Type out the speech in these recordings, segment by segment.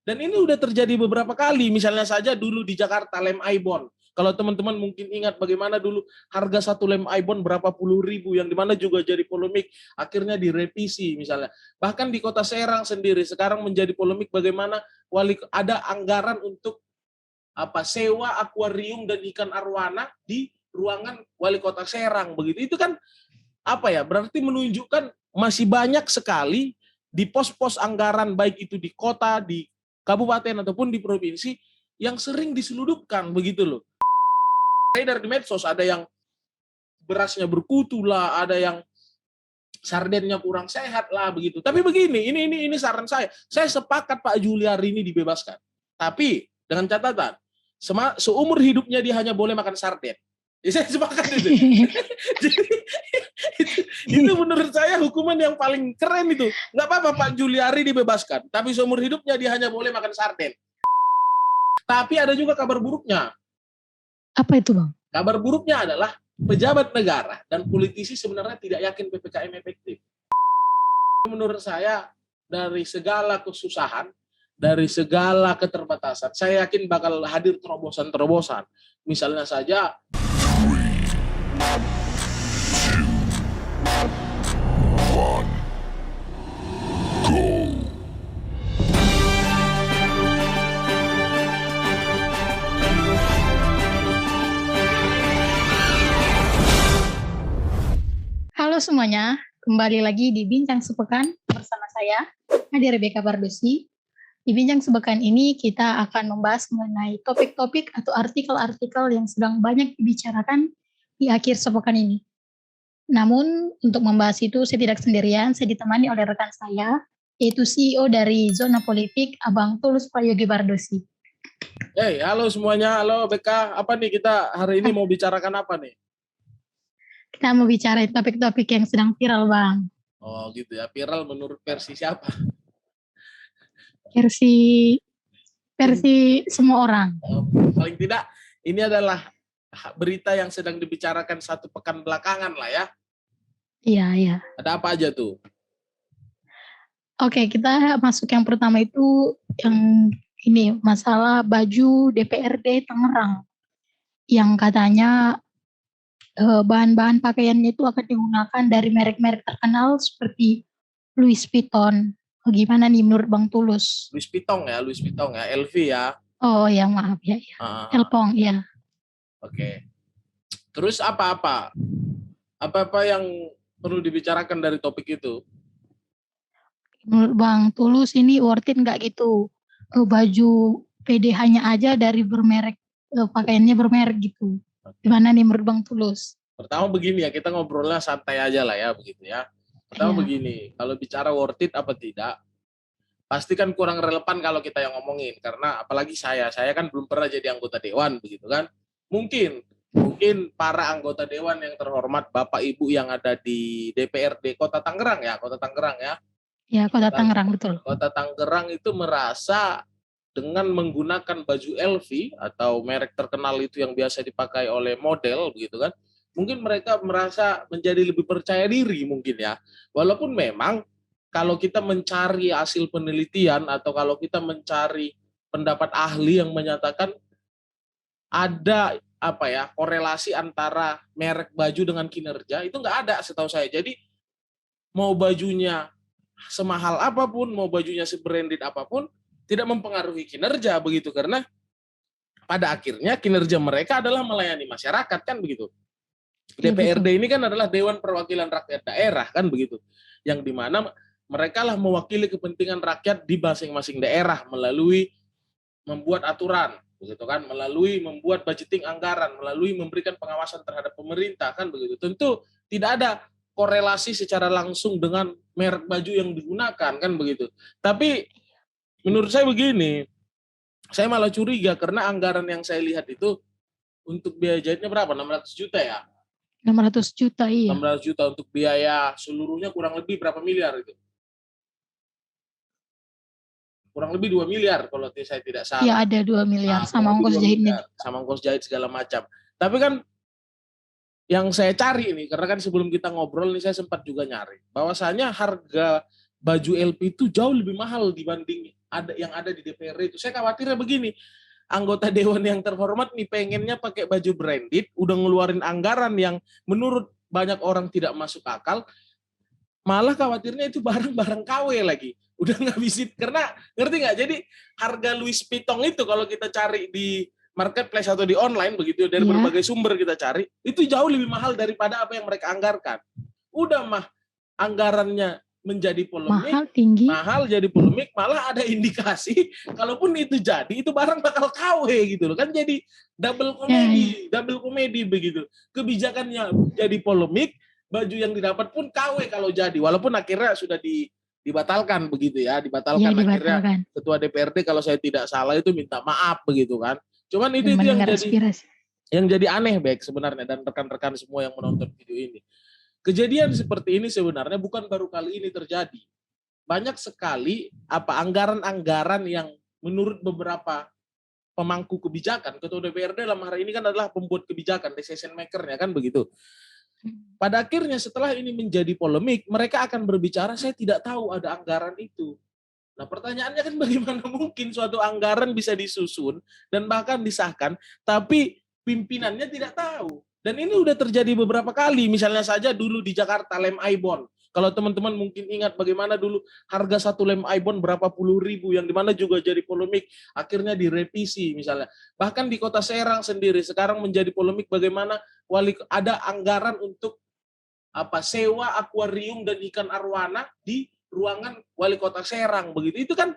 Dan ini udah terjadi beberapa kali. Misalnya saja dulu di Jakarta lem Aibon. Kalau teman-teman mungkin ingat bagaimana dulu harga satu lem Aibon berapa puluh ribu, yang dimana juga jadi polemik, akhirnya direvisi misalnya. Bahkan di Kota Serang sendiri sekarang menjadi polemik bagaimana ada anggaran untuk sewa akuarium dan ikan arwana di ruangan Wali Kota Serang begitu. Itu kan berarti menunjukkan masih banyak sekali di pos-pos anggaran baik itu di kota, di kabupaten ataupun di provinsi yang sering diseludupkan begitu loh. Dari medsos ada yang berasnya berkutu lah, ada yang sardennya kurang sehat lah begitu. Tapi begini, ini saran saya sepakat Pak Juliari ini dibebaskan. Tapi dengan catatan, seumur hidupnya dia hanya boleh makan sarden. Ya, saya sepakat itu. Jadi, itu menurut saya hukuman yang paling keren itu. Nggak apa-apa Pak Juliari dibebaskan, tapi seumur hidupnya dia hanya boleh makan sarden. Tapi ada juga kabar buruknya. Apa itu, Bang? Kabar buruknya adalah pejabat negara dan politisi sebenarnya tidak yakin PPKM efektif. Menurut saya dari segala kesusahan, dari segala keterbatasan, saya yakin bakal hadir terobosan-terobosan. Misalnya saja Halo semuanya, kembali lagi di Bincang Sepekan bersama saya, Nadia Rebecca Bardosi. Di Bincang Sepekan ini kita akan membahas mengenai topik-topik atau artikel-artikel yang sedang banyak dibicarakan di akhir sepekan ini. Namun untuk membahas itu saya tidak sendirian, saya ditemani oleh rekan saya, yaitu CEO dari Zona Politik, Abang Tulus Prayogi Bardosi. Hey, halo semuanya, halo Beka. Apa nih kita hari ini mau bicarakan apa nih? Kita mau bicara topik-topik yang sedang viral, Bang. Oh gitu ya, viral menurut versi siapa? Versi semua orang. Paling tidak ini adalah berita yang sedang dibicarakan satu pekan belakangan lah ya. Iya. Ada apa aja tuh? Oke, kita masuk yang pertama itu yang ini masalah baju DPRD Tangerang yang katanya bahan-bahan pakaiannya itu akan digunakan dari merek-merek terkenal seperti Louis Vuitton. Gimana nih menurut Bang Tulus? Louis Vuitton ya, LV ya. Oh ya, maaf ya. Elpong ya. Oke. Terus apa-apa yang perlu dibicarakan dari topik itu? Menurut Bang Tulus ini worth it nggak gitu? Baju PDH-nya aja dari bermerek, pakaiannya bermerek gitu. Gimana nih menurut Bang Tulus? Pertama begini ya, kita ngobrolnya santai aja lah ya begitu ya. Pertama begini, kalau bicara worth it apa tidak, pasti kan kurang relevan kalau kita yang ngomongin, karena apalagi saya kan belum pernah jadi anggota dewan begitu kan. Mungkin para anggota dewan yang terhormat, Bapak Ibu yang ada di DPRD Kota Tangerang ya. Ya, Kota Tangerang betul. Kota Tangerang itu merasa dengan menggunakan baju LV atau merek terkenal itu yang biasa dipakai oleh model begitu kan, mungkin mereka merasa menjadi lebih percaya diri mungkin ya. Walaupun memang kalau kita mencari hasil penelitian atau kalau kita mencari pendapat ahli yang menyatakan ada korelasi antara merek baju dengan kinerja, itu nggak ada setahu saya. Jadi mau bajunya semahal apapun, mau bajunya sebranded apapun, tidak mempengaruhi kinerja begitu, karena pada akhirnya kinerja mereka adalah melayani masyarakat kan begitu. DPRD ini kan adalah Dewan Perwakilan Rakyat Daerah kan begitu, yang dimana mereka lah mewakili kepentingan rakyat di masing-masing daerah melalui membuat aturan begitu kan, melalui membuat budgeting anggaran, melalui memberikan pengawasan terhadap pemerintah kan begitu. Tentu tidak ada korelasi secara langsung dengan merek baju yang digunakan kan begitu. Tapi menurut saya begini, saya malah curiga karena anggaran yang saya lihat itu untuk biaya jahitnya berapa? 600 juta ya? 600 juta iya. 600 juta untuk biaya seluruhnya kurang lebih berapa miliar itu? Kurang lebih 2 miliar kalau saya tidak salah. Iya ada 2 miliar sama ongkos jahitnya. Sama ongkos jahit segala macam. Tapi kan yang saya cari ini, karena kan sebelum kita ngobrol nih saya sempat juga nyari, bahwasanya harga baju LP itu jauh lebih mahal dibanding ada di DPRD itu. Saya khawatirnya begini, anggota dewan yang terhormat nih pengennya pakai baju branded, udah ngeluarin anggaran yang menurut banyak orang tidak masuk akal, malah khawatirnya itu barang-barang KW lagi. Udah ngabisin, karena ngerti nggak? Jadi harga Louis Vuitton itu kalau kita cari di marketplace atau di online begitu dari berbagai sumber kita cari, itu jauh lebih mahal daripada apa yang mereka anggarkan. Udah mah anggarannya menjadi polemik, mahal jadi polemik, malah ada indikasi kalaupun itu jadi itu barang bakal KW gitu loh, kan jadi double komedi begitu. Kebijakannya jadi polemik, baju yang didapat pun KW kalau jadi, walaupun akhirnya sudah dibatalkan begitu ya, dibatalkan akhirnya ketua DPRD kalau saya tidak salah itu minta maaf begitu kan. Cuman itu yang jadi aneh baik sebenarnya, dan rekan-rekan semua yang menonton video ini. Kejadian seperti ini sebenarnya bukan baru kali ini terjadi. Banyak sekali anggaran-anggaran yang menurut beberapa pemangku kebijakan, ketua DPRD dalam hari ini kan adalah pembuat kebijakan, decision maker-nya kan begitu. Pada akhirnya setelah ini menjadi polemik, mereka akan berbicara, saya tidak tahu ada anggaran itu. Nah pertanyaannya kan bagaimana mungkin suatu anggaran bisa disusun dan bahkan disahkan, tapi pimpinannya tidak tahu. Dan ini udah terjadi beberapa kali, misalnya saja dulu di Jakarta lem Aibon. Kalau teman-teman mungkin ingat bagaimana dulu harga satu lem Aibon berapa puluh ribu, yang dimana juga jadi polemik, akhirnya direvisi misalnya. Bahkan di kota Serang sendiri sekarang menjadi polemik bagaimana ada anggaran untuk sewa akuarium dan ikan arwana di ruangan wali kota Serang begitu. Itu kan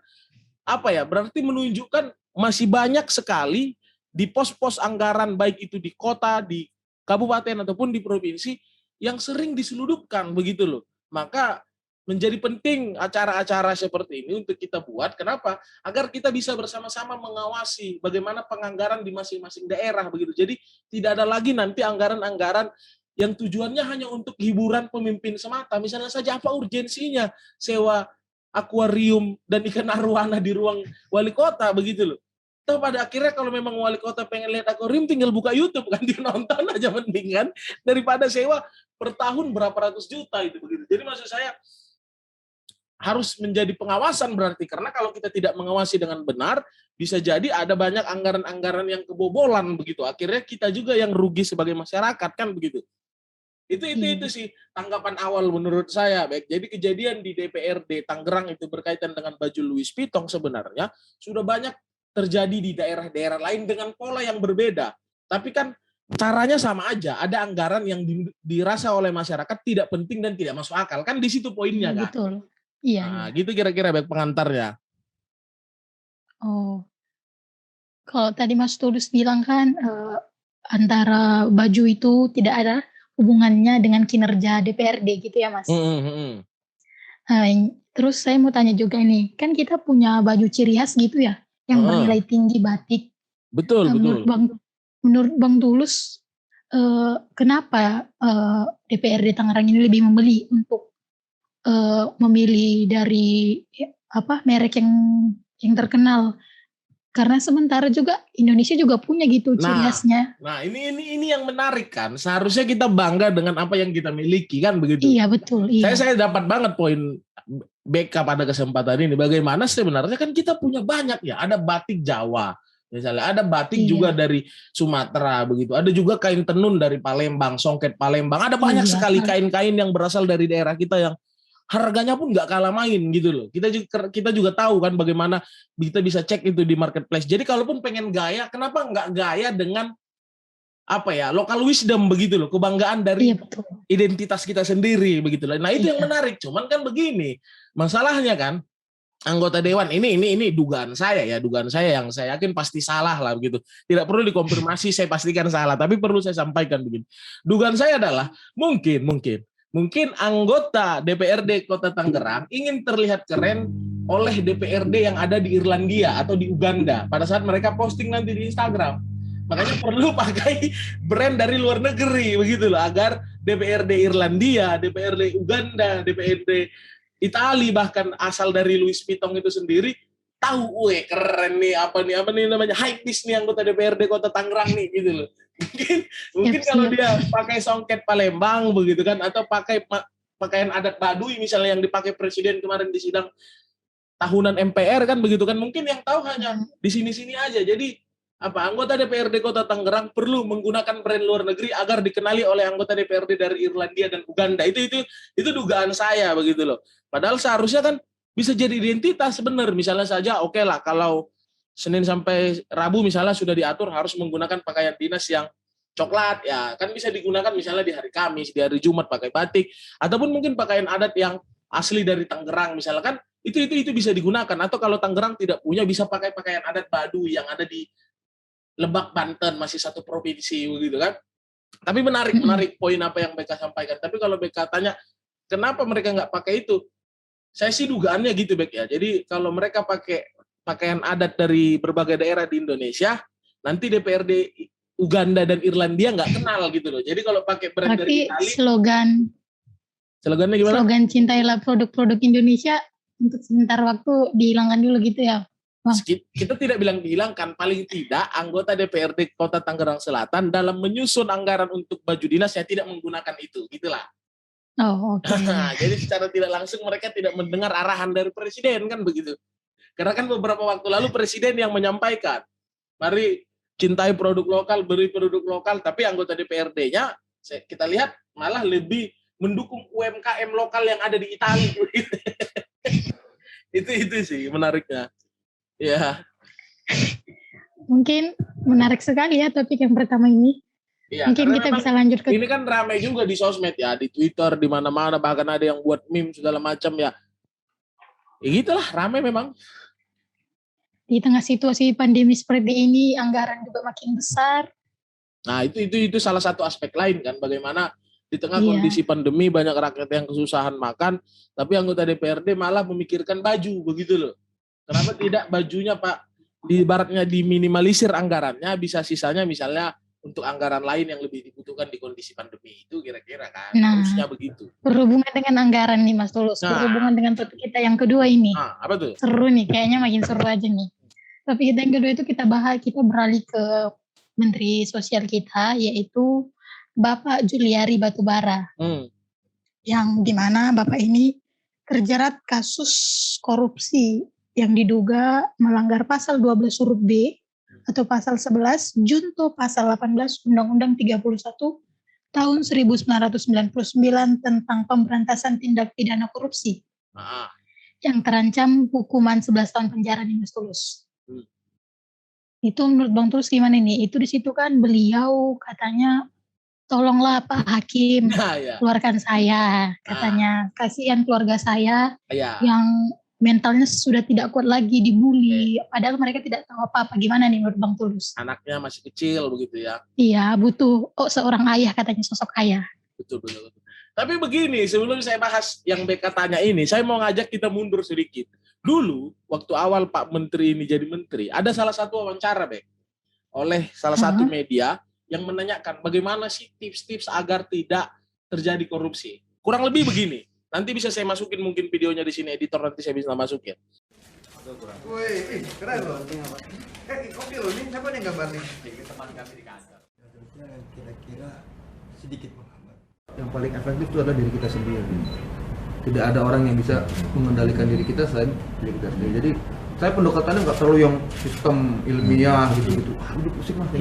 berarti menunjukkan masih banyak sekali di pos-pos anggaran baik itu di kota, di kabupaten ataupun di provinsi yang sering diseludupkan begitu loh. Maka menjadi penting acara-acara seperti ini untuk kita buat. Kenapa? Agar kita bisa bersama-sama mengawasi bagaimana penganggaran di masing-masing daerah begitu. Jadi tidak ada lagi nanti anggaran-anggaran yang tujuannya hanya untuk hiburan pemimpin semata. Misalnya saja apa urgensinya sewa akuarium dan ikan arwana di ruang wali kota begitu loh. Toh pada akhirnya kalau memang wali kota pengen lihat akuarium tinggal buka YouTube kan, dia nonton aja mending kan, daripada sewa per tahun berapa ratus juta itu begitu. Jadi maksud saya harus menjadi pengawasan berarti, karena kalau kita tidak mengawasi dengan benar bisa jadi ada banyak anggaran-anggaran yang kebobolan begitu. Akhirnya kita juga yang rugi sebagai masyarakat kan begitu. Itu sih tanggapan awal menurut saya. Baik, jadi kejadian di DPRD Tangerang itu berkaitan dengan baju Louis Vuitton sebenarnya sudah banyak terjadi di daerah-daerah lain dengan pola yang berbeda. Tapi kan caranya sama aja. Ada anggaran yang dirasa oleh masyarakat tidak penting dan tidak masuk akal. Kan di situ poinnya kan. Betul. Iya. Nah, gitu kira-kira baik pengantarnya. Oh. Kalau tadi Mas Tulus bilang kan antara baju itu tidak ada hubungannya dengan kinerja DPRD gitu ya Mas. Terus saya mau tanya juga nih, kan kita punya baju ciri khas gitu ya, yang bernilai tinggi batik. Betul. Menurut Bang Tulus, kenapa DPRD Tangerang ini lebih membeli untuk memilih dari merek yang terkenal? Karena sementara juga Indonesia juga punya gitu ciri khasnya. Nah, ini yang menarik kan. Seharusnya kita bangga dengan apa yang kita miliki kan begitu. Iya, betul. Iya. Saya dapat banget poin BK pada kesempatan ini. Bagaimana sebenarnya kan kita punya banyak ya. Ada batik Jawa, misalnya ada batik juga dari Sumatera begitu. Ada juga kain tenun dari Palembang, songket Palembang. Ada banyak sekali kain-kain yang berasal dari daerah kita yang harganya pun nggak kalah main gitu loh. Kita juga tahu kan bagaimana kita bisa cek itu di marketplace. Jadi kalaupun pengen gaya, kenapa nggak gaya dengan local wisdom begitu loh, kebanggaan dari identitas kita sendiri begitu loh. Nah itu yang menarik. Cuman kan begini, masalahnya kan anggota dewan ini dugaan saya yang saya yakin pasti salah lah begitu. Tidak perlu dikonfirmasi, saya pastikan salah, tapi perlu saya sampaikan begini. Dugaan saya adalah mungkin anggota DPRD Kota Tangerang ingin terlihat keren oleh DPRD yang ada di Irlandia atau di Uganda pada saat mereka posting nanti di Instagram. Makanya perlu pakai brand dari luar negeri begitu loh, agar DPRD Irlandia, DPRD Uganda, DPRD Italia bahkan asal dari Louis Vuitton itu sendiri tahu, keren nih apa nih namanya hype beast nih anggota DPRD Kota Tangerang nih gitu loh. Mungkin kalau dia pakai songket Palembang begitu kan, atau pakai pakaian adat Baduy misalnya yang dipakai presiden kemarin di sidang tahunan MPR kan begitu kan, mungkin yang tahu hanya di sini-sini aja. Jadi anggota DPRD Kota Tangerang perlu menggunakan brand luar negeri agar dikenali oleh anggota DPRD dari Irlandia dan Uganda. Itu dugaan saya begitu loh. Padahal seharusnya kan bisa jadi identitas benar. Misalnya saja oke lah kalau Senin sampai Rabu misalnya sudah diatur harus menggunakan pakaian dinas yang coklat, ya kan bisa digunakan misalnya di hari Kamis, di hari Jumat pakai batik, ataupun mungkin pakaian adat yang asli dari Tangerang misalnya kan itu bisa digunakan. Atau kalau Tangerang tidak punya bisa pakai pakaian adat Baduy yang ada di Lebak, Banten, masih satu provinsi begitu kan. Tapi menarik poin apa yang BK sampaikan. Tapi kalau BK tanya kenapa mereka nggak pakai itu, saya sih dugaannya gitu Bek ya. Jadi kalau mereka pakai pakaian adat dari berbagai daerah di Indonesia, nanti DPRD Uganda dan Irlandia nggak kenal gitu loh. Jadi kalau pakai brand dari Itali, slogannya gimana? Slogan cintailah produk-produk Indonesia untuk sebentar waktu dihilangkan dulu gitu ya. Bang. Kita tidak bilang dihilangkan, paling tidak anggota DPRD Kota Tangerang Selatan dalam menyusun anggaran untuk baju dinasnya tidak menggunakan itu, gitulah. Oh, oke. Okay. Jadi secara tidak langsung mereka tidak mendengar arahan dari presiden kan begitu. Karena kan beberapa waktu lalu presiden yang menyampaikan, mari cintai produk lokal, beri produk lokal, tapi anggota DPRD-nya kita lihat malah lebih mendukung UMKM lokal yang ada di Italia. itu sih menariknya. Ya. Mungkin menarik sekali ya topik yang pertama ini. Ya, mungkin kita bisa lanjut ke ini kan ramai juga di sosmed ya, di Twitter, di mana-mana, bahkan ada yang buat meme segala macam ya. Ya gitulah, ramai memang. Di tengah situasi pandemi seperti ini, anggaran juga makin besar. Nah, itu salah satu aspek lain kan, bagaimana di tengah kondisi pandemi banyak rakyat yang kesusahan makan, tapi anggota DPRD malah memikirkan baju begitu loh. Kenapa tidak bajunya Pak di baratnya diminimalisir anggarannya, bisa sisanya misalnya untuk anggaran lain yang lebih dibutuhkan di kondisi pandemi itu kira-kira kan. Harusnya begitu. Berhubungan dengan anggaran nih Mas Tulus, berhubungan dengan topik kita yang kedua ini. Apa tuh? Seru nih, kayaknya makin seru aja nih. Topik kita yang kedua itu kita beralih ke Menteri Sosial kita, yaitu Bapak Juliari Batubara. Yang dimana Bapak ini terjerat kasus korupsi yang diduga melanggar pasal 12 huruf B atau pasal 11 junto pasal 18 Undang-Undang 31 tahun 1999 tentang pemberantasan tindak pidana korupsi. Yang terancam hukuman 11 tahun penjara nih Mas Tulus. Itu menurut Bang Tulus gimana nih? Itu di situ kan beliau katanya tolonglah Pak Hakim keluarkan saya, katanya kasihan keluarga saya yang mentalnya sudah tidak kuat lagi dibully, padahal mereka tidak tahu apa-apa. Gimana nih menurut Bang Tulus? Anaknya masih kecil begitu ya? Iya, butuh seorang ayah, katanya sosok ayah. Betul. Tapi begini, sebelum saya bahas yang BK tanya ini, saya mau ngajak kita mundur sedikit. Dulu, waktu awal Pak Menteri ini jadi menteri, ada salah satu wawancara Bek, oleh salah satu media yang menanyakan bagaimana sih tips-tips agar tidak terjadi korupsi. Kurang lebih begini. Nanti bisa saya masukin mungkin videonya di sini, editor nanti saya bisa masukin. Wih, keren loh. Kopi loh, ini siapa yang gambar nih? Teman kami di kantor. Kira-kira sedikit menghambat. Yang paling efektif itu adalah diri kita sendiri. Tidak ada orang yang bisa mengendalikan diri kita selain diri kita sendiri. Jadi saya pendekatannya nggak terlalu yang sistem ilmiah gitu-gitu. Udah pusing lah.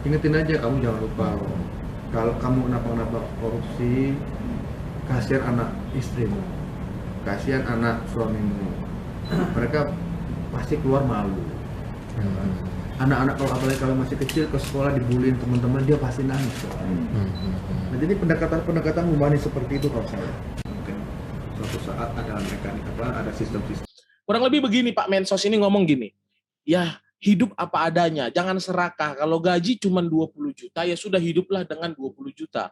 Ingetin aja, kamu jangan lupa kalau kamu kenapa korupsi, kasihan anak istrimu, kasihan anak suamimu, mereka pasti keluar malu. Anak-anak kalau masih kecil ke sekolah dibullying teman-teman, dia pasti nangis. Nah, jadi pendekatan humanis seperti itu kalau saya. Mungkin suatu saat ada mekanik ada sistem-sistem. Kurang lebih begini Pak Mensos ini ngomong gini, ya hidup apa adanya, jangan serakah. Kalau gaji cuma 20 juta, ya sudah hiduplah dengan 20 juta.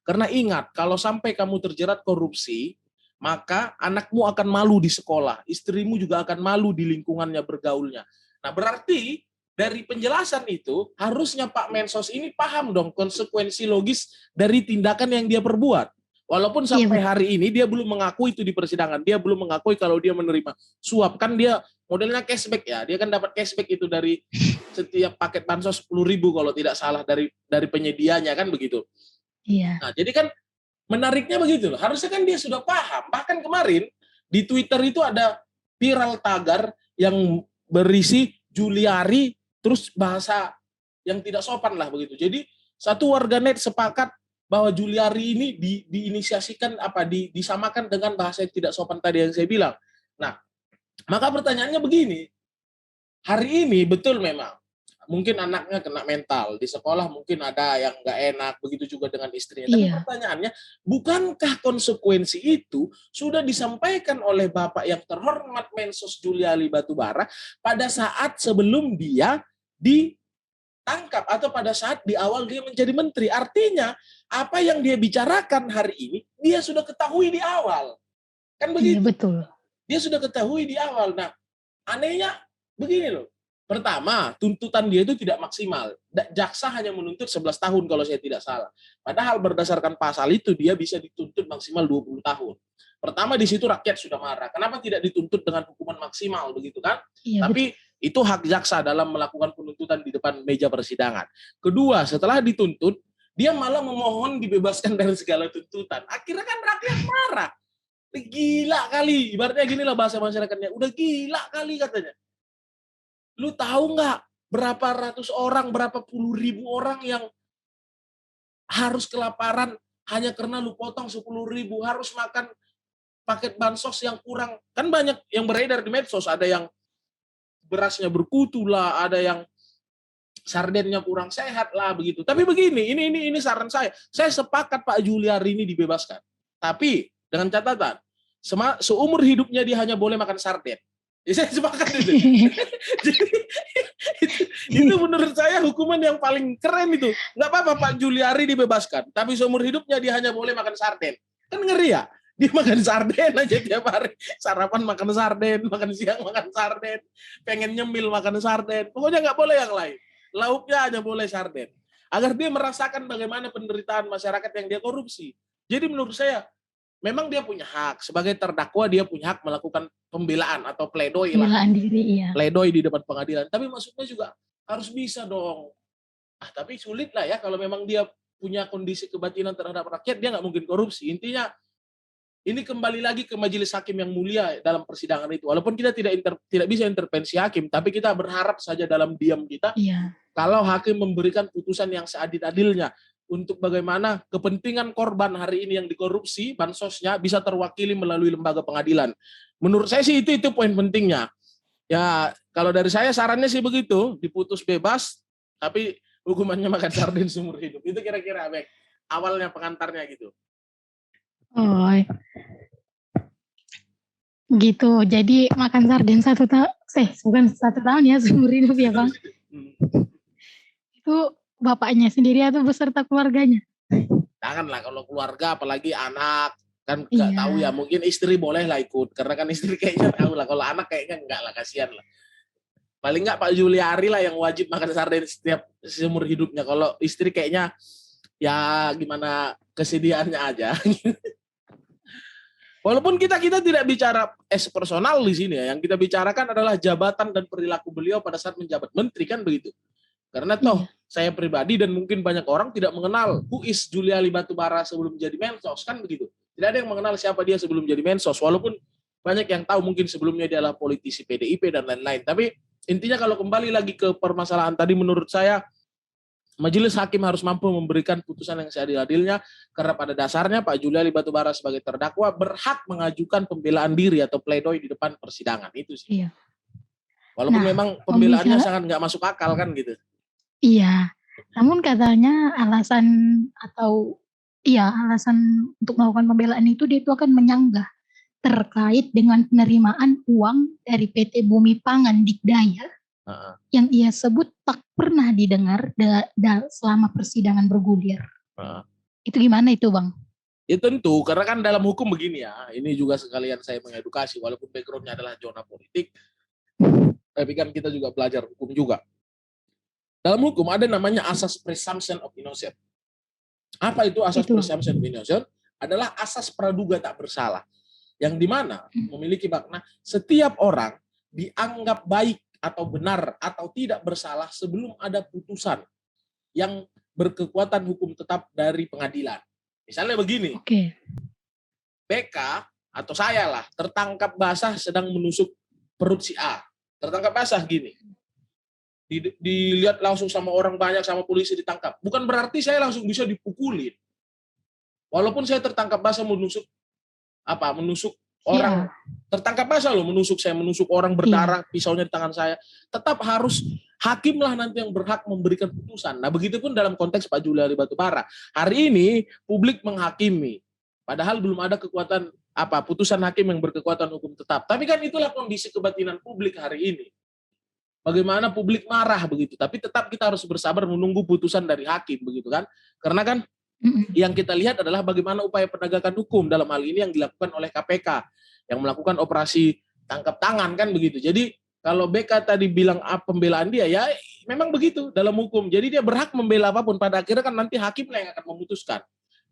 Karena ingat, kalau sampai kamu terjerat korupsi, maka anakmu akan malu di sekolah, istrimu juga akan malu di lingkungannya bergaulnya. Nah berarti dari penjelasan itu, harusnya Pak Mensos ini paham dong konsekuensi logis dari tindakan yang dia perbuat. Walaupun sampai hari ini dia belum mengakui itu di persidangan, dia belum mengakui kalau dia menerima suap. Kan dia modelnya cashback ya, dia kan dapat cashback itu dari setiap paket bansos 10.000 kalau tidak salah dari penyedianya kan begitu. Iya. Nah, jadi kan Menariknya begitu loh. Harusnya kan dia sudah paham. Bahkan kemarin di Twitter itu ada viral tagar yang berisi Juliari terus bahasa yang tidak sopan lah begitu. Jadi satu warganet sepakat bahwa Juliari ini diinisiasikan disamakan dengan bahasa yang tidak sopan tadi yang saya bilang. Nah, maka pertanyaannya begini. Hari ini betul memang mungkin anaknya kena mental, di sekolah mungkin ada yang nggak enak, begitu juga dengan istrinya. Tapi Iya, pertanyaannya, bukankah konsekuensi itu sudah disampaikan oleh Bapak yang terhormat Mensos Juliari Batubara pada saat sebelum dia ditangkap atau pada saat di awal dia menjadi menteri? Artinya, apa yang dia bicarakan hari ini, dia sudah ketahui di awal. Kan iya begitu? betul. Dia sudah ketahui di awal. Nah, anehnya begini loh. Pertama, tuntutan dia itu tidak maksimal. Jaksa hanya menuntut 11 tahun kalau saya tidak salah. Padahal berdasarkan pasal itu dia bisa dituntut maksimal 20 tahun. Pertama di situ rakyat sudah marah. Kenapa tidak dituntut dengan hukuman maksimal begitu kan? Iya betul. Tapi itu hak jaksa dalam melakukan penuntutan di depan meja persidangan. Kedua, setelah dituntut, dia malah memohon dibebaskan dari segala tuntutan. Akhirnya kan rakyat marah. Gila kali, ibaratnya gini lah bahasa masyarakatnya, udah gila kali katanya. Lu tahu nggak berapa ratus orang, berapa puluh ribu orang yang harus kelaparan hanya karena lu potong 10.000, harus makan paket bansos yang kurang. Kan banyak yang beredar di medsos, ada yang berasnya berkutu lah, ada yang sardennya kurang sehat lah begitu. Tapi begini, ini saran saya. Saya sepakat Pak Juliari ini dibebaskan. Tapi dengan catatan, seumur hidupnya dia hanya boleh makan sarden. Ya, saya sepakat itu. Jadi, itu menurut saya hukuman yang paling keren itu. Nggak apa-apa Pak Juliari dibebaskan, tapi seumur hidupnya dia hanya boleh makan sarden. Kan ngeri ya? Dia makan sarden aja tiap hari. Sarapan makan sarden, makan siang makan sarden, pengen nyemil makan sarden. Pokoknya nggak boleh yang lain. Lauknya hanya boleh sarden. Agar dia merasakan bagaimana penderitaan masyarakat yang dia korupsi. Jadi menurut saya, memang dia punya hak. Sebagai terdakwa dia punya hak melakukan pembelaan atau pledoi lah. Pembelaan diri, iya. Pledoi di depan pengadilan. Tapi maksudnya juga harus bisa dong. Tapi sulit lah ya kalau memang dia punya kondisi kebatinan terhadap rakyat, dia nggak mungkin korupsi. Intinya ini kembali lagi ke majelis hakim yang mulia dalam persidangan itu. Walaupun kita tidak bisa intervensi hakim, tapi kita berharap saja dalam diam kita, Iya. kalau hakim memberikan putusan yang seadil-adilnya untuk bagaimana kepentingan korban hari ini yang dikorupsi, bansosnya bisa terwakili melalui lembaga pengadilan. Menurut saya sih itu poin pentingnya. Ya, kalau dari saya sarannya sih begitu, diputus bebas, tapi hukumannya makan sarden seumur hidup. Itu kira-kira Bek, awalnya pengantarnya gitu. Oh, gitu. Jadi makan sarden 1 tahun, bukan 1 tahun ya, seumur hidup ya Bang. Itu bapaknya sendiri atau beserta keluarganya? Janganlah kalau keluarga, apalagi anak, kan nggak Iya. tahu ya, mungkin istri boleh lah ikut, karena kan istri kayaknya tahu lah, kalau anak kayaknya enggak lah, kasihan lah. Paling nggak Pak Juliari lah yang wajib makan sarden setiap seumur hidupnya, kalau istri kayaknya ya gimana kesediaannya aja. Walaupun kita tidak bicara personal di sini ya, yang kita bicarakan adalah jabatan dan perilaku beliau pada saat menjabat menteri kan begitu. Karena toh saya pribadi dan mungkin banyak orang tidak mengenal who is Juliari Batubara sebelum jadi Mensos kan begitu. Tidak ada yang mengenal siapa dia sebelum jadi Mensos, walaupun banyak yang tahu mungkin sebelumnya dia adalah politisi PDIP dan lain-lain. Tapi intinya kalau kembali lagi ke permasalahan tadi, menurut saya majelis hakim harus mampu memberikan putusan yang seadil-adilnya, karena pada dasarnya Pak Juliari Batubara sebagai terdakwa berhak mengajukan pembelaan diri atau pledoi di depan persidangan. Itu sih. Iya. Walaupun Nah, memang pembelaannya sangat nggak masuk akal kan gitu. Iya. Namun katanya alasan untuk melakukan pembelaan itu dia itu akan menyanggah terkait dengan penerimaan uang dari PT Bumi Pangan Dikdaya yang ia sebut tak pernah didengar selama persidangan bergulir. Itu gimana itu Bang? Ya tentu, karena kan dalam hukum begini ya, ini juga sekalian saya mengedukasi, walaupun backgroundnya adalah zona politik, tapi kan kita juga belajar hukum juga. Dalam hukum ada namanya asas presumption of innocence. Apa itu asas presumption of innocence? Adalah asas praduga tak bersalah, yang dimana memiliki makna setiap orang dianggap baik atau benar atau tidak bersalah sebelum ada putusan yang berkekuatan hukum tetap dari pengadilan. Misalnya begini, Oke. BK atau saya lah tertangkap basah sedang menusuk perut si A. Tertangkap basah gini. Dilihat langsung sama orang banyak, sama polisi ditangkap. Bukan berarti saya langsung bisa dipukulin. Walaupun saya tertangkap basah menusuk orang, Iya. tertangkap basah loh, menusuk orang berdarah, pisaunya di tangan saya. Tetap harus hakimlah nanti yang berhak memberikan putusan. Nah, begitupun dalam konteks Pak Juliari Batubara. Hari ini publik menghakimi, padahal belum ada kekuatan putusan hakim yang berkekuatan hukum tetap. Tapi kan itulah kondisi kebatinan publik hari ini. Bagaimana publik marah begitu, tapi tetap kita harus bersabar menunggu putusan dari hakim begitu kan? Karena kan yang kita lihat adalah bagaimana upaya penegakan hukum dalam hal ini yang dilakukan oleh KPK yang melakukan operasi tangkap tangan kan begitu. Jadi kalau BK tadi bilang pembelaan dia, ya memang begitu dalam hukum. Jadi dia berhak membela apapun. Pada akhirnya kan nanti hakimlah yang akan memutuskan.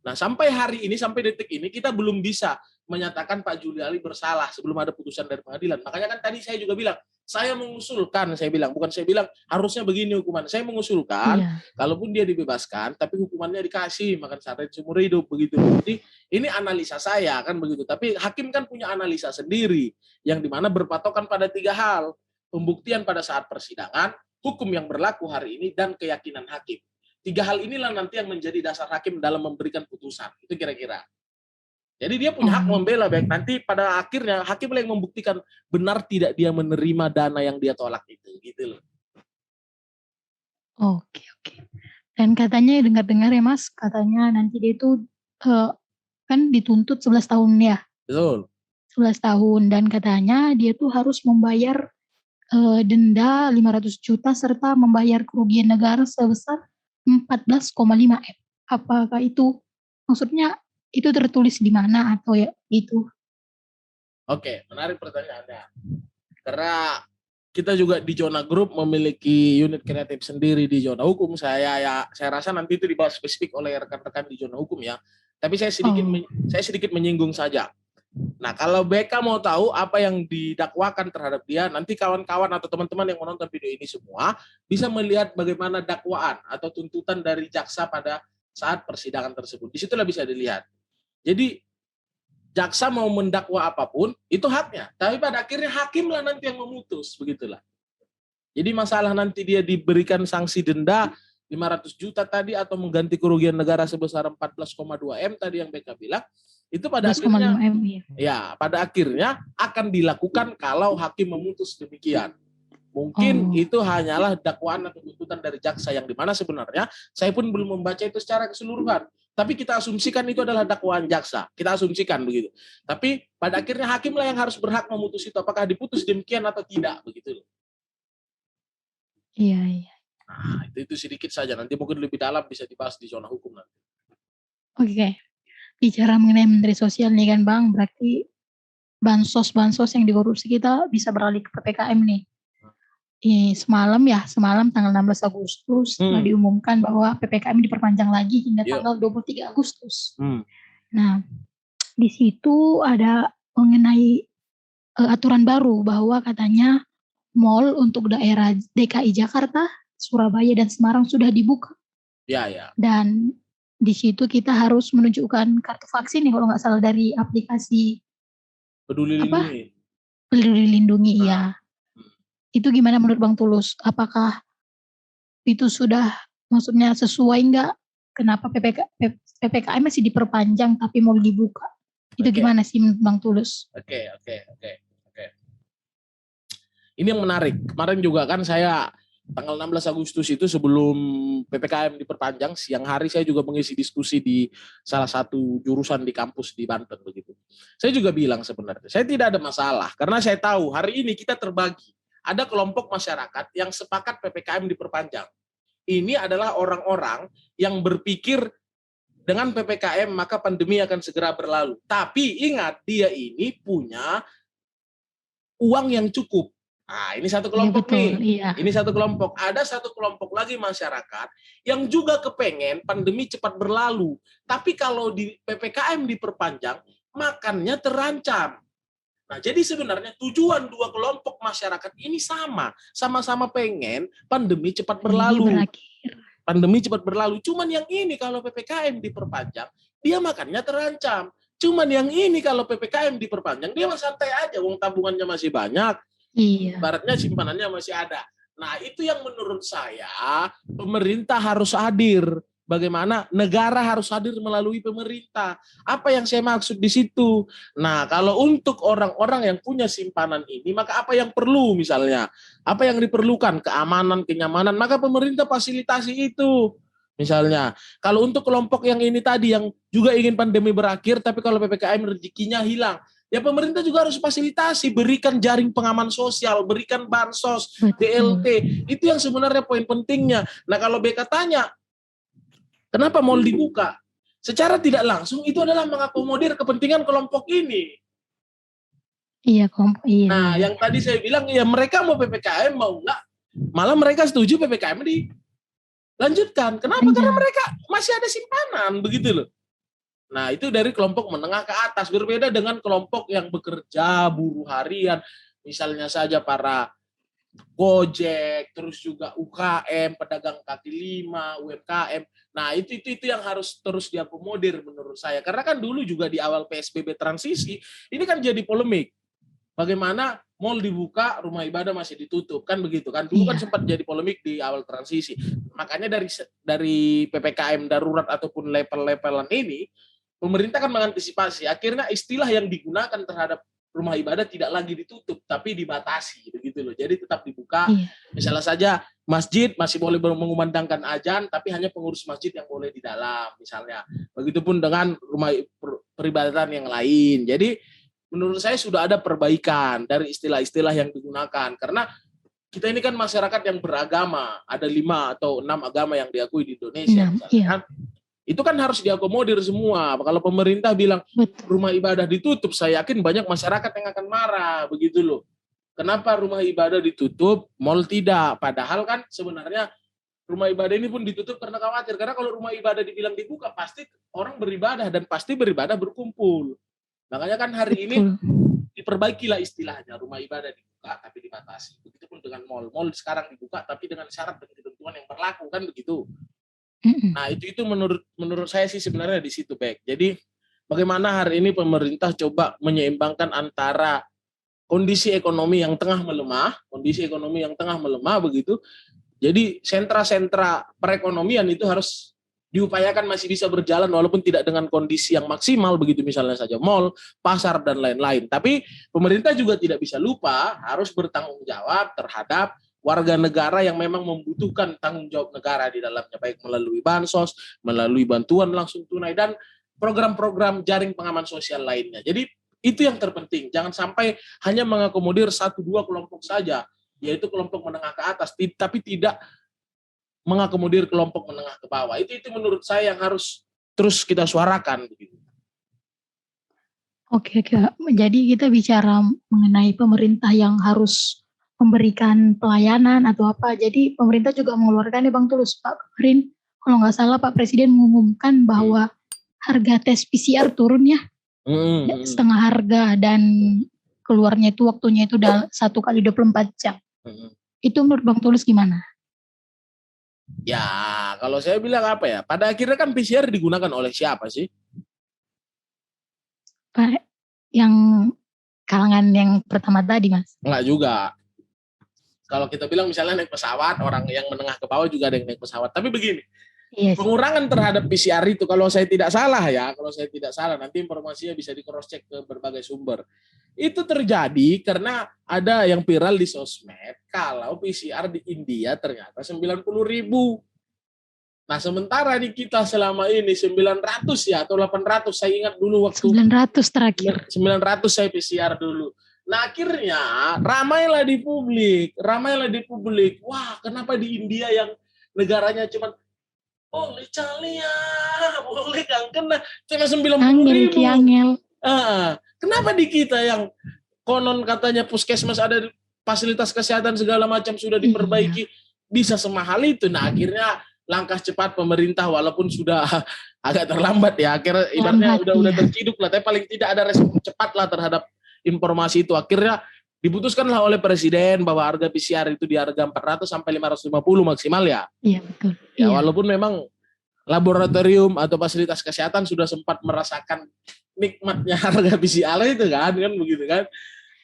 Nah, sampai hari ini, sampai detik ini, kita belum bisa menyatakan Pak Juliari bersalah sebelum ada putusan dari pengadilan. Makanya kan tadi saya juga bilang, saya mengusulkan, saya bilang, bukan saya bilang harusnya begini hukuman. Saya mengusulkan, kalaupun dia dibebaskan, tapi hukumannya dikasih, makan sate seumur hidup, begitu. Jadi ini analisa saya, kan begitu. Tapi hakim kan punya analisa sendiri, yang dimana berpatokan pada 3 hal. Pembuktian pada saat persidangan, hukum yang berlaku hari ini, dan keyakinan hakim. 3 hal inilah nanti yang menjadi dasar hakim dalam memberikan putusan. Itu kira-kira. Jadi dia punya hak membela, baik nanti pada akhirnya hakim yang membuktikan benar tidak dia menerima dana yang dia tolak itu, gitu loh. Oke. Dan katanya dengar-dengar ya Mas, katanya nanti dia itu kan dituntut 11 tahun ya. Betul. 11 tahun dan katanya dia tuh harus membayar denda 500 juta serta membayar kerugian negara sebesar 14,5 M. Apakah itu maksudnya itu tertulis di mana atau ya itu? Oke, menarik pertanyaannya. Karena kita juga di Zona Group memiliki unit kreatif sendiri di zona hukum. Saya rasa nanti itu dibahas spesifik oleh rekan-rekan di zona hukum ya. Tapi saya sedikit menyinggung saja. Nah, kalau BK mau tahu apa yang didakwakan terhadap dia, nanti kawan-kawan atau teman-teman yang menonton video ini semua bisa melihat bagaimana dakwaan atau tuntutan dari jaksa pada saat persidangan tersebut. Di situlah bisa dilihat. Jadi jaksa mau mendakwa apapun itu haknya, tapi pada akhirnya hakimlah nanti yang memutus, begitulah. Jadi masalah nanti dia diberikan sanksi denda 500 juta tadi atau mengganti kerugian negara sebesar 14,2 M tadi yang BK bilang, itu pada akhirnya pada akhirnya akan dilakukan kalau hakim memutus demikian. Mungkin itu hanyalah dakwaan atau tuntutan dari jaksa yang dimana sebenarnya saya pun belum membaca itu secara keseluruhan. Tapi kita asumsikan itu adalah dakwaan jaksa. Kita asumsikan begitu. Tapi pada akhirnya hakimlah yang harus berhak memutus itu apakah diputus demikian atau tidak begitu. Iya. Nah, itu sedikit saja. Nanti mungkin lebih dalam bisa dibahas di zona hukum nanti. Oke. Bicara mengenai Menteri Sosial nih kan Bang, berarti bansos yang dikorupsi kita bisa beralih ke PPKM nih. Semalam tanggal 16 Agustus telah diumumkan bahwa PPKM diperpanjang lagi hingga tanggal 23 Agustus. Nah, di situ ada mengenai aturan baru bahwa katanya mal untuk daerah DKI Jakarta, Surabaya dan Semarang sudah dibuka. Ya. Dan di situ kita harus menunjukkan kartu vaksin nih kalau nggak salah dari aplikasi Peduli Lindungi. Ya. Itu gimana menurut Bang Tulus? Apakah itu sudah maksudnya sesuai nggak? Kenapa PPKM masih diperpanjang tapi mau dibuka? Itu gimana sih Bang Tulus? Oke. Ini yang menarik. Kemarin juga kan saya tanggal 16 Agustus itu sebelum PPKM diperpanjang, siang hari saya juga mengisi diskusi di salah satu jurusan di kampus di Banten begitu. Saya juga bilang sebenarnya, saya tidak ada masalah karena saya tahu hari ini kita terbagi. Ada kelompok masyarakat yang sepakat PPKM diperpanjang. Ini adalah orang-orang yang berpikir dengan PPKM maka pandemi akan segera berlalu. Tapi ingat, dia ini punya uang yang cukup. Nah, ini satu kelompok Ini satu kelompok. Ada satu kelompok lagi masyarakat yang juga kepengen pandemi cepat berlalu. Tapi kalau di PPKM diperpanjang, makannya terancam. Nah, jadi sebenarnya tujuan dua kelompok masyarakat ini sama-sama pengen pandemi cepat berlalu. Pandemi cepat berlalu. Cuman yang ini kalau PPKM diperpanjang, dia makannya terancam. Cuman yang ini kalau PPKM diperpanjang, dia mah santai aja, uang tabungannya masih banyak, Iya. ibaratnya simpanannya masih ada. Nah, itu yang menurut saya pemerintah harus hadir. Bagaimana negara harus hadir melalui pemerintah. Apa yang saya maksud di situ? Nah, kalau untuk orang-orang yang punya simpanan ini, maka apa yang perlu misalnya? Apa yang diperlukan? Keamanan, kenyamanan, maka pemerintah fasilitasi itu. Misalnya, kalau untuk kelompok yang ini tadi, yang juga ingin pandemi berakhir, tapi kalau PPKM rezekinya hilang, ya pemerintah juga harus fasilitasi, berikan jaring pengaman sosial, berikan bansos, Betul. BLT. Itu yang sebenarnya poin pentingnya. Nah, kalau BK tanya, kenapa mal dibuka? Secara tidak langsung itu adalah mengakomodir kepentingan kelompok ini. Iya, iya. Nah, Iya. yang tadi saya bilang, ya mereka mau PPKM, mau enggak, malah mereka setuju PPKM dilanjutkan. Kenapa? Lanjut. Karena mereka masih ada simpanan, begitu loh. Nah, itu dari kelompok menengah ke atas. Berbeda dengan kelompok yang bekerja, buruh harian. Misalnya saja para Gojek, terus juga UKM, pedagang kaki lima, UMKM. Nah, itu yang harus terus diakomodir menurut saya. Karena kan dulu juga di awal PSBB transisi, ini kan jadi polemik. Bagaimana mal dibuka, rumah ibadah masih ditutup, kan begitu kan? Dulu kan sempat jadi polemik di awal transisi. Makanya dari PPKM darurat ataupun level-levelan ini, pemerintah kan mengantisipasi. Akhirnya istilah yang digunakan terhadap rumah ibadah tidak lagi ditutup, tapi dibatasi, begitu loh. Jadi tetap dibuka. Iya. Misalnya saja masjid masih boleh mengumandangkan azan, tapi hanya pengurus masjid yang boleh di dalam, misalnya. Begitupun dengan rumah peribadatan yang lain. Jadi menurut saya sudah ada perbaikan dari istilah-istilah yang digunakan. Karena kita ini kan masyarakat yang beragama, ada 5 atau 6 agama yang diakui di Indonesia. Iya. Itu kan harus diakomodir semua. Kalau pemerintah bilang rumah ibadah ditutup, saya yakin banyak masyarakat yang akan marah, begitu loh. Kenapa rumah ibadah ditutup, mal tidak? Padahal kan sebenarnya rumah ibadah ini pun ditutup karena khawatir. Karena kalau rumah ibadah dibilang dibuka, pasti orang beribadah dan pasti beribadah berkumpul. Makanya kan hari ini diperbaikilah istilahnya, rumah ibadah dibuka tapi dibatasi. Begitupun dengan mal. Mal sekarang dibuka tapi dengan syarat dan ketentuan yang berlaku, kan begitu. Nah, itu menurut saya sih sebenarnya di situ, Bek. Jadi bagaimana hari ini pemerintah coba menyeimbangkan antara kondisi ekonomi yang tengah melemah begitu. Jadi sentra-sentra perekonomian itu harus diupayakan masih bisa berjalan walaupun tidak dengan kondisi yang maksimal begitu, misalnya saja mal, pasar dan lain-lain. Tapi pemerintah juga tidak bisa lupa harus bertanggung jawab terhadap warga negara yang memang membutuhkan tanggung jawab negara di dalamnya, baik melalui bansos, melalui bantuan langsung tunai, dan program-program jaring pengaman sosial lainnya. Jadi itu yang terpenting, jangan sampai hanya mengakomodir 1-2 kelompok saja, yaitu kelompok menengah ke atas, tapi tidak mengakomodir kelompok menengah ke bawah. Itu menurut saya yang harus terus kita suarakan. Oke. Jadi kita bicara mengenai pemerintah yang harus memberikan pelayanan atau apa. Jadi pemerintah juga mengeluarkan Bang Tulus, Pak, kemarin kalau nggak salah Pak Presiden mengumumkan bahwa harga tes PCR turun ya, setengah harga, dan keluarnya itu waktunya itu udah 1x24 jam. Itu menurut Bang Tulus gimana? Ya, kalau saya bilang apa ya, pada akhirnya kan PCR digunakan oleh siapa sih? Pak, yang kalangan yang pertama tadi, Mas. Enggak juga. Kalau kita bilang misalnya naik pesawat, orang yang menengah ke bawah juga ada yang naik pesawat. Tapi begini, pengurangan terhadap PCR itu, kalau saya tidak salah, nanti informasinya bisa di cross check ke berbagai sumber. Itu terjadi karena ada yang viral di sosmed, kalau PCR di India ternyata 90.000. Nah, sementara di kita selama ini 900 ya atau 800, saya ingat dulu waktu 900 terakhir. 900 saya PCR dulu. Nah, akhirnya ramailah di publik. Wah, kenapa di India yang negaranya cuma boleh calia, boleh kan kena cuma 90.000. Kenapa di kita yang konon katanya puskesmas ada fasilitas kesehatan segala macam sudah diperbaiki bisa semahal itu? Nah, akhirnya langkah cepat pemerintah walaupun sudah agak terlambat ya, akhirnya ibaratnya udah terciduk lah, tapi paling tidak ada respon cepat lah terhadap informasi itu. Akhirnya diputuskanlah oleh Presiden bahwa harga PCR itu di harga 400 sampai 550 maksimal ya. Iya, betul. Ya, walaupun memang laboratorium atau fasilitas kesehatan sudah sempat merasakan nikmatnya harga PCR itu kan begitu kan.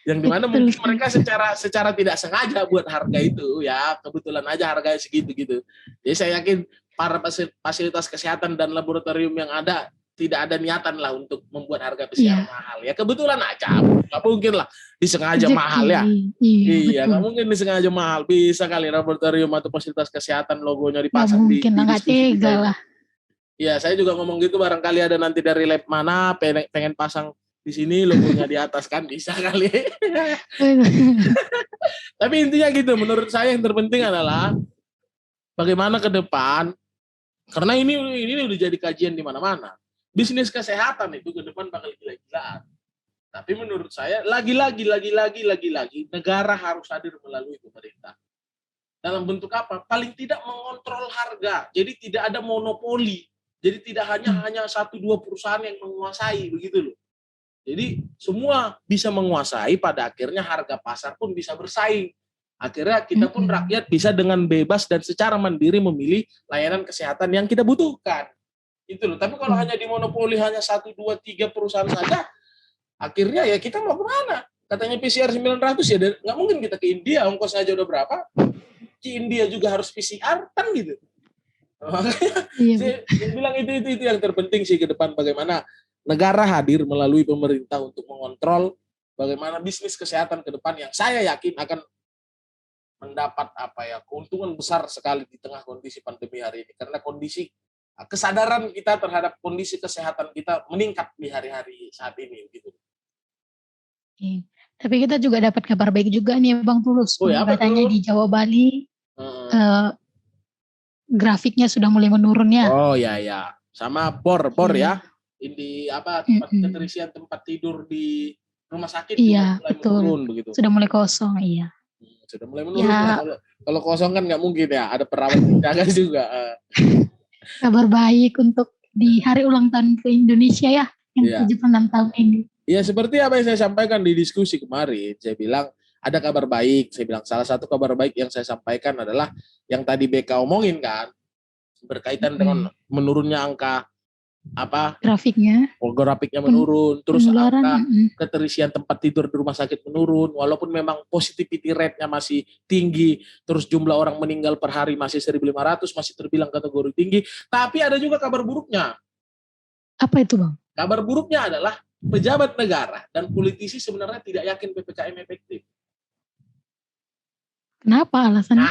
Yang dimana mungkin mereka secara tidak sengaja buat harga itu ya, kebetulan aja harganya segitu gitu. Jadi saya yakin para fasilitas kesehatan dan laboratorium yang ada tidak ada niatan lah untuk membuat harga PCR mahal ya, kebetulan aja, nggak mungkin lah disengaja mahal ya. Iya, nggak mungkin disengaja mahal. Bisa kali laboratorium atau fasilitas kesehatan logonya dipasang di diskusi kita. Iya, saya juga ngomong gitu, barangkali ada nanti dari lab mana pengen pasang di sini logonya di atas kan, bisa kali. Tapi intinya gitu, menurut saya yang terpenting adalah bagaimana ke depan, karena ini udah jadi kajian di mana-mana. Bisnis kesehatan itu ke depan bakal gila-gilaan. Tapi menurut saya lagi-lagi negara harus hadir melalui pemerintah. Dalam bentuk apa? Paling tidak mengontrol harga. Jadi tidak ada monopoli. Jadi tidak hanya 1-2 perusahaan yang menguasai begitu loh. Jadi semua bisa menguasai, pada akhirnya harga pasar pun bisa bersaing. Akhirnya kita pun rakyat bisa dengan bebas dan secara mandiri memilih layanan kesehatan yang kita butuhkan. Itu loh. Tapi kalau hanya dimonopoli hanya 1, 2, 3 perusahaan saja, akhirnya ya kita mau kemana? Katanya PCR 900 ya, nggak mungkin kita ke India, ongkosnya aja udah berapa? Di India juga harus PCR kan gitu. Saya bilang itu yang terpenting sih ke depan, bagaimana negara hadir melalui pemerintah untuk mengontrol bagaimana bisnis kesehatan ke depan yang saya yakin akan mendapat keuntungan besar sekali di tengah kondisi pandemi hari ini, karena kesadaran kita terhadap kondisi kesehatan kita meningkat di hari-hari saat ini gitu. Tapi kita juga dapat kabar baik juga nih Bang Tulus. Katanya di Jawa Bali grafiknya sudah mulai menurun ya. Oh ya. Sama bor ya. Ini tempat keterisian tempat tidur di rumah sakit mulai menurun begitu. Sudah mulai kosong, iya. Sudah mulai menurun. Kalau kosong kan nggak mungkin ya, ada perawat jaga juga. Kabar baik untuk di hari ulang tahun ke Indonesia ya, yang 76 tahun ini. Ya, seperti apa yang saya sampaikan di diskusi kemarin, saya bilang ada kabar baik. Saya bilang salah satu kabar baik yang saya sampaikan adalah yang tadi BK omongin kan, berkaitan dengan menurunnya angka grafiknya menurun, terus angka keterisian tempat tidur di rumah sakit menurun, walaupun memang positivity rate-nya masih tinggi, terus jumlah orang meninggal per hari masih 1.500, masih terbilang kategori tinggi, tapi ada juga kabar buruknya. Apa itu Bang? Kabar buruknya adalah pejabat negara dan politisi sebenarnya tidak yakin PPKM efektif. Kenapa alasannya?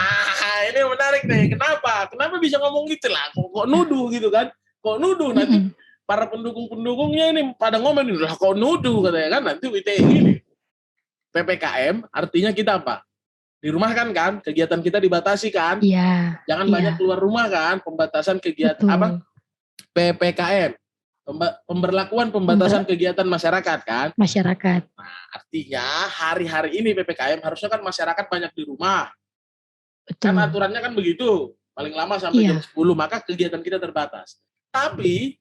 Ini menarik nih, kenapa bisa ngomong gitu lah, kok nuduh gitu kan. Kok nuduh nanti para pendukungnya ini pada ngomong ini lah, kok nuduh katanya kan, nanti WTE gini. PPKM artinya kita apa? Di rumah kan, kegiatan kita dibatasi kan? Iya. Jangan banyak keluar rumah kan, pembatasan kegiatan PPKM. Pemberlakuan pembatasan kegiatan masyarakat kan? Masyarakat. Nah, artinya hari-hari ini PPKM harusnya kan masyarakat banyak di rumah. Betul. Kan aturannya kan begitu, paling lama sampai jam 10, maka kegiatan kita terbatas. Tapi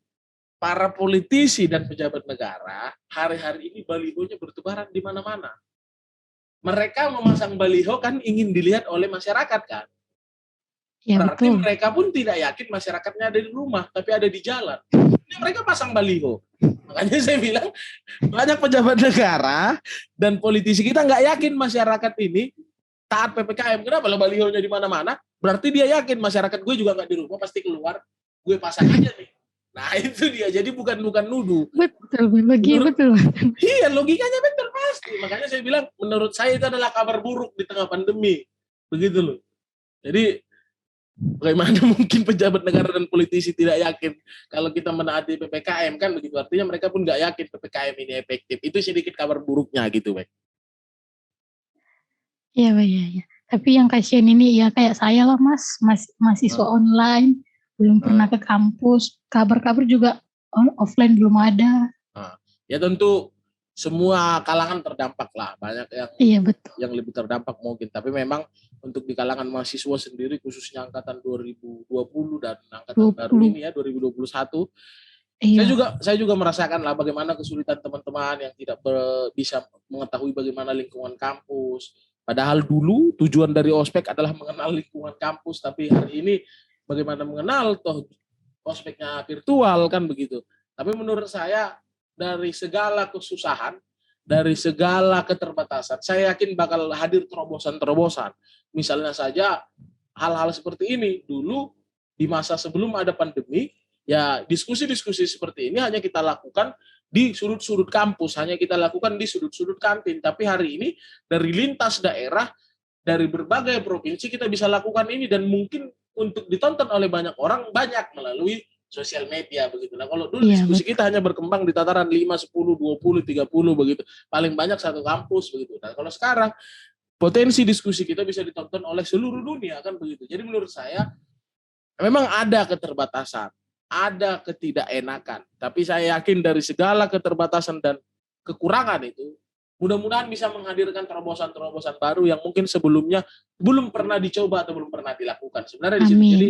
para politisi dan pejabat negara hari-hari ini balihonya bertebaran di mana-mana. Mereka memasang baliho kan ingin dilihat oleh masyarakat kan. Ya, berarti betul. Mereka pun tidak yakin masyarakatnya ada di rumah, tapi ada di jalan. Ini mereka pasang baliho. Makanya saya bilang banyak pejabat negara dan politisi kita nggak yakin masyarakat ini taat PPKM. Kenapa? Balihonya di mana-mana. Berarti dia yakin masyarakat gue juga nggak di rumah, pasti keluar. Gue pasang aja nih. Nah itu dia, jadi bukan nuduh. Betul. Iya, logikanya betul pasti. Makanya saya bilang, menurut saya itu adalah kabar buruk di tengah pandemi. Begitu loh. Jadi, bagaimana mungkin pejabat negara dan politisi tidak yakin kalau kita menaati PPKM kan begitu. Artinya mereka pun nggak yakin PPKM ini efektif. Itu sedikit kabar buruknya gitu, Bek. Iya. Tapi yang kasihan ini ya kayak saya lah Mas, mahasiswa online. Belum pernah ke kampus, kabar-kabar juga offline belum ada. Ya tentu semua kalangan terdampak lah, banyak yang lebih terdampak mungkin. Tapi memang untuk di kalangan mahasiswa sendiri, khususnya angkatan 2020 dan angkatan baru ini ya 2021, saya juga merasakan lah bagaimana kesulitan teman-teman yang tidak bisa mengetahui bagaimana lingkungan kampus. Padahal dulu tujuan dari ospek adalah mengenal lingkungan kampus, tapi hari ini bagaimana mengenal toh ospeknya virtual kan begitu. Tapi menurut saya dari segala kesusahan, dari segala keterbatasan, saya yakin bakal hadir terobosan-terobosan. Misalnya saja hal-hal seperti ini dulu di masa sebelum ada pandemi, ya diskusi-diskusi seperti ini hanya kita lakukan di sudut-sudut kampus, hanya kita lakukan di sudut-sudut kantin. Tapi hari ini dari lintas daerah, dari berbagai provinsi kita bisa lakukan ini dan mungkin untuk ditonton oleh banyak orang banyak melalui sosial media begitu. Nah, kalau dulu diskusi kita hanya berkembang di tataran 5, 10, 20, 30 begitu. Paling banyak satu kampus begitu. Nah, kalau sekarang potensi diskusi kita bisa ditonton oleh seluruh dunia kan begitu. Jadi menurut saya memang ada keterbatasan, ada ketidakenakan. Tapi saya yakin dari segala keterbatasan dan kekurangan itu mudah-mudahan bisa menghadirkan terobosan-terobosan baru yang mungkin sebelumnya belum pernah dicoba atau belum pernah dilakukan. Sebenarnya di situ. Jadi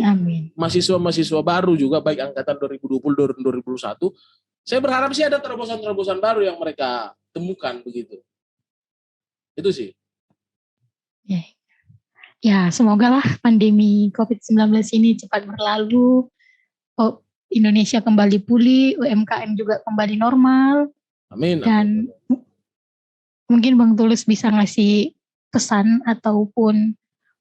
mahasiswa-mahasiswa baru juga baik angkatan 2020 dan 2021, saya berharap sih ada terobosan-terobosan baru yang mereka temukan begitu. Itu sih. Ya, semoga lah pandemi COVID-19 ini cepat berlalu, Indonesia kembali pulih, UMKM juga kembali normal. Amin. Dan mungkin Bang Tulus bisa ngasih pesan ataupun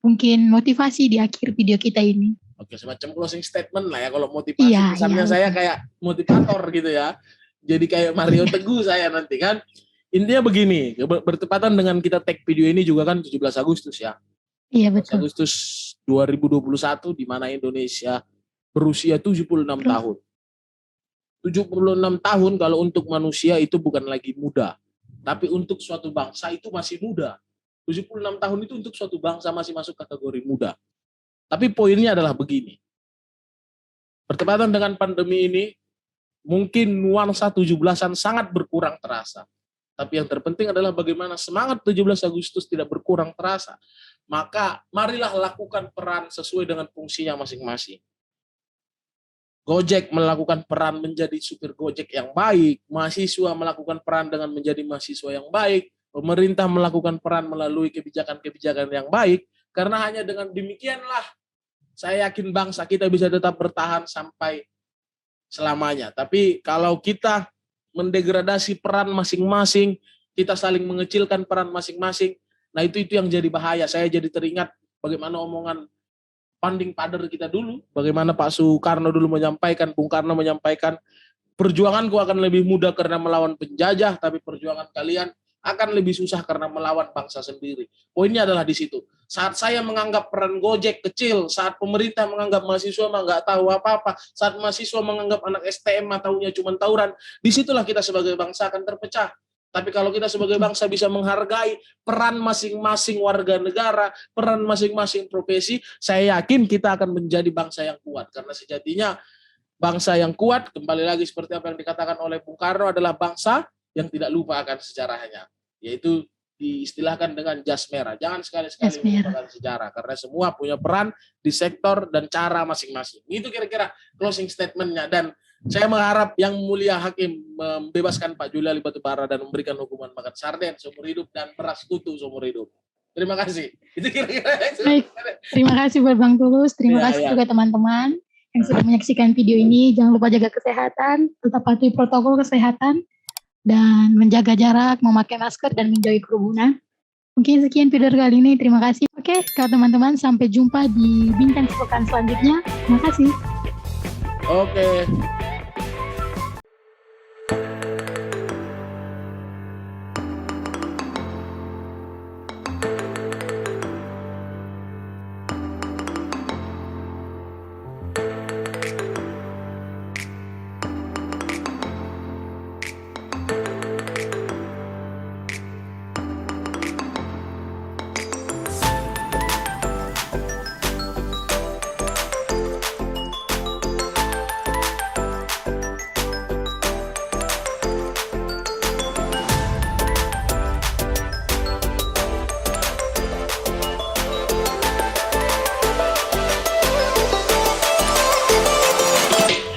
mungkin motivasi di akhir video kita ini. Oke, semacam closing statement lah ya. Kalau motivasi pesannya saya kayak motivator gitu ya. Jadi kayak Mario Teguh saya nanti kan. Intinya begini, bertepatan dengan kita tag video ini juga kan 17 Agustus ya. Iya betul. Agustus 2021 di mana Indonesia berusia 76 tahun. 76 tahun kalau untuk manusia itu bukan lagi muda. Tapi untuk suatu bangsa itu masih muda. 76 tahun itu untuk suatu bangsa masih masuk kategori muda. Tapi poinnya adalah begini. Bertepatan dengan pandemi ini, mungkin nuansa 17-an sangat berkurang terasa. Tapi yang terpenting adalah bagaimana semangat 17 Agustus tidak berkurang terasa. Maka marilah lakukan peran sesuai dengan fungsinya masing-masing. Gojek melakukan peran menjadi supir Gojek yang baik, mahasiswa melakukan peran dengan menjadi mahasiswa yang baik, pemerintah melakukan peran melalui kebijakan-kebijakan yang baik, karena hanya dengan demikianlah saya yakin bangsa kita bisa tetap bertahan sampai selamanya. Tapi kalau kita mendegradasi peran masing-masing, kita saling mengecilkan peran masing-masing, nah itu yang jadi bahaya. Saya jadi teringat bagaimana omongan founding father kita dulu, bagaimana Pak Soekarno dulu menyampaikan, Bung Karno menyampaikan, perjuanganku akan lebih mudah karena melawan penjajah, tapi perjuangan kalian akan lebih susah karena melawan bangsa sendiri. Poinnya adalah di situ. Saat saya menganggap peran Gojek kecil, saat pemerintah menganggap mahasiswa nggak tahu apa-apa, saat mahasiswa menganggap anak STM tahunya cuma tawuran, disitulah kita sebagai bangsa akan terpecah. Tapi kalau kita sebagai bangsa bisa menghargai peran masing-masing warga negara, peran masing-masing profesi, saya yakin kita akan menjadi bangsa yang kuat. Karena sejatinya bangsa yang kuat, kembali lagi seperti apa yang dikatakan oleh Bung Karno, adalah bangsa yang tidak lupa akan sejarahnya. Yaitu diistilahkan dengan jas merah. Jangan sekali-sekali melupakan sejarah. Karena semua punya peran di sektor dan cara masing-masing. Itu kira-kira closing statement-nya. Dan saya mengharap Yang Mulia Hakim membebaskan Pak Juliari Batubara dan memberikan hukuman makan sarden seumur hidup dan beras kutu seumur hidup. Terima kasih. Itu kira-kira. Baik. Terima kasih buat Bang Tulus. Terima kasih juga teman-teman yang sudah menyaksikan video ini. Jangan lupa jaga kesehatan, tetap patuhi protokol kesehatan, dan menjaga jarak, memakai masker, dan menjauhi kerumunan. Mungkin sekian video kali ini. Terima kasih. Oke, kalau teman-teman, sampai jumpa di Bincang Sepekan selanjutnya. Terima kasih. Oke.